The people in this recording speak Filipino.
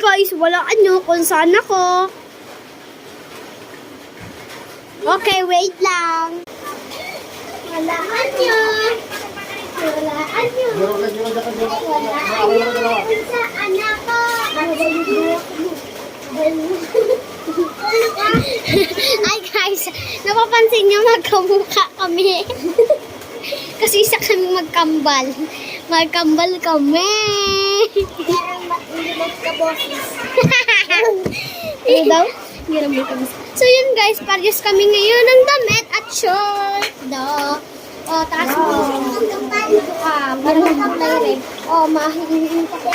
guys, walaan nyo kung saan ako. Okay, wait lang. Walaan nyo. Walaan nyo. Walaan nyo kung saan ako. Ay guys, napapansin nyo magkamukha kami. Kasi isa kami magkambal. Magkambal kami. Ano daw? So yun guys, pares kami ngayon ng damit at short. O, taas mo. Parang nakaplay rin. O, mahihingi pa ko.